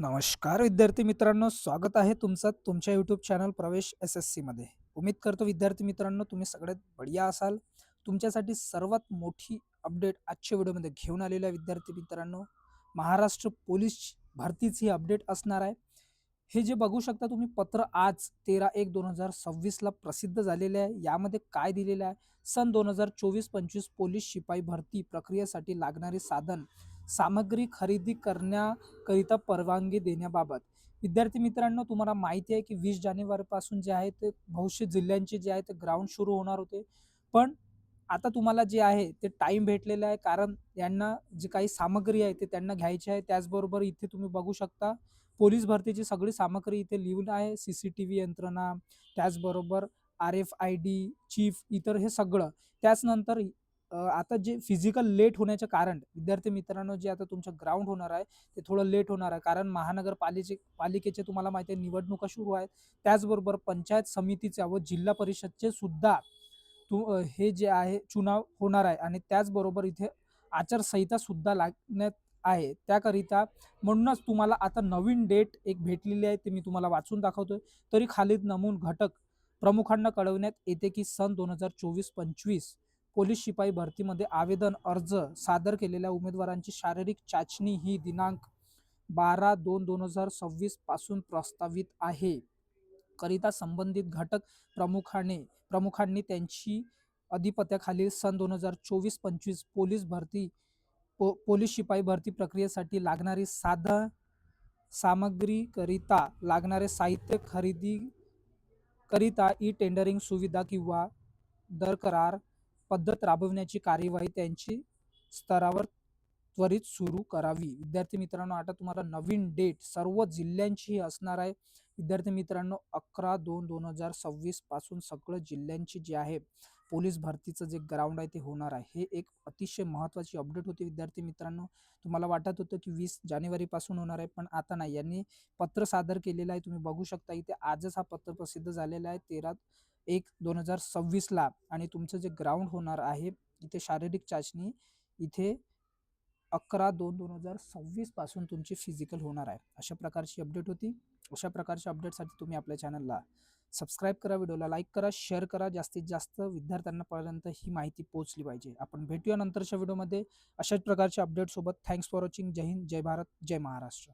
नमस्कार विद्यार्थी मित्रांनो, स्वागत आहे तुमचं तुमच्या यूट्यूब चॅनल प्रवेश SSC मध्ये. उम्मीद करतो विद्यार्थी मित्रांनो तुम्ही सगळ्यात बढिया असाल. तुमच्यासाठी सर्वात मोठी अपडेट आजच्या व्हिडिओमध्ये घेऊन आलेला आहे विद्यार्थी मित्रांनो. महाराष्ट्र पोलीस भरतीची अपडेट असणार आहे. हे जे बघू शकता तुम्ही पत्र आज 13/1/2026 ला प्रसिद्ध झालेले आहे. यामध्ये काय दिलेलं आहे? सन 2024-25 पोलीस शिपाई भरती प्रक्रियेसाठी लागणारे साधन सामग्री खरेदी करण्याकरिता परवानगी देण्याबाबत. विद्यार्थी मित्रांनो तुम्हाला माहिती आहे की 20 जानेवारीपासून जे आहे ते बहुतेक जिल्ह्यांचे जे आहे ते ग्राउंड सुरू होणार होते. पण आता तुम्हाला जे आहे ते टाईम भेटलेला आहे, कारण यांना जी काही सामग्री आहे ते त्यांना घ्यायची आहे. त्याचबरोबर इथे तुम्ही बघू शकता पोलीस भरतीची सगळी सामग्री इथे लिहून आहे. CCTV यंत्रणा, त्याचबरोबर RFID, चीफ, इतर हे सगळं. त्याचनंतर आता जे फिजिकल लेट होण्याचे कारण विद्यार्थी मित्रांनो जे आता तुमचं ग्राउंड होणार आहे ते थोडं लेट होणार आहे, कारण पालिकेचे तुम्हाला माहिती आहे निवडणुका सुरू आहेत. त्याचबरोबर पंचायत समितीच्या व जिल्हा परिषदचे सुद्धा हे जे आहे चुनाव होणार आहे आणि त्याचबरोबर इथे आचारसंहिता सुद्धा लागण्यात आहे. त्याकरिता म्हणूनच तुम्हाला आता नवीन डेट एक भेटलेली आहे, ते मी तुम्हाला वाचून दाखवतोय. तरी खालील नमूद घटक प्रमुखांना कळवण्यात येते की सन 2024-25 पोलीस शिपाई भरतीमध्ये आवेदन अर्ज सादर केलेल्या उमेदवारांची शारीरिक चाचणी ही दिनांक 12/2/2026 पासून प्रस्तावित आहे. करिता संबंधित घटक प्रमुखांनी त्यांची अधिपत्याखालील सन 2024-25 पोलीस शिपाई भरती प्रक्रियेसाठी लागणारी सामग्री करिता लागणारे साहित्य खरेदी करिता टेंडरिंग सुविधा किंवा दरकरार पद्धत राबविण्याची कार्यवाही त्यांची स्तरावर त्वरित सुरू करावी. विद्यार्थी मित्रांनो आता तुम्हाला नवीन डेट सर्व जिल्ह्यांची असणार आहे. विद्यार्थी मित्रांनो 11/2/2026 पासून सगळं जिल्ह्यांची जे आहे पोलीस भरतीचं जे ग्राउंड आहे ते होणार आहे. हे एक अतिशय महत्त्वाची अपडेट होती विद्यार्थी मित्रांनो. तुम्हाला वाटत होतं की 20 जानेवारी पासून होणार आहे, पण आता नाही. यांनी पत्र सादर केलेलं आहे. तुम्ही बघू शकता इथे आजच हा पत्र प्रसिद्ध झालेला आहे 13/1/2026 ला. आणि तुमचं जे ग्राउंड होणार आहे इथे शारीरिक चाचणी इथे 11/2/2026 पासून तुमची फिजिकल होणार आहे. अशा प्रकारची अपडेट होती. अशा प्रकारच्या अपडेटसाठी तुम्ही आपल्या चॅनलला सबस्क्राईब करा, व्हिडिओला लाईक करा, शेअर करा. जास्तीत जास्त विद्यार्थ्यांपर्यंत ही माहिती पोहोचली पाहिजे. आपण भेटूया नंतरच्या व्हिडिओमध्ये अशाच प्रकारच्या अपडेट सोबत. Thanks for watching. जय हिंद, जय भारत, जय महाराष्ट्र.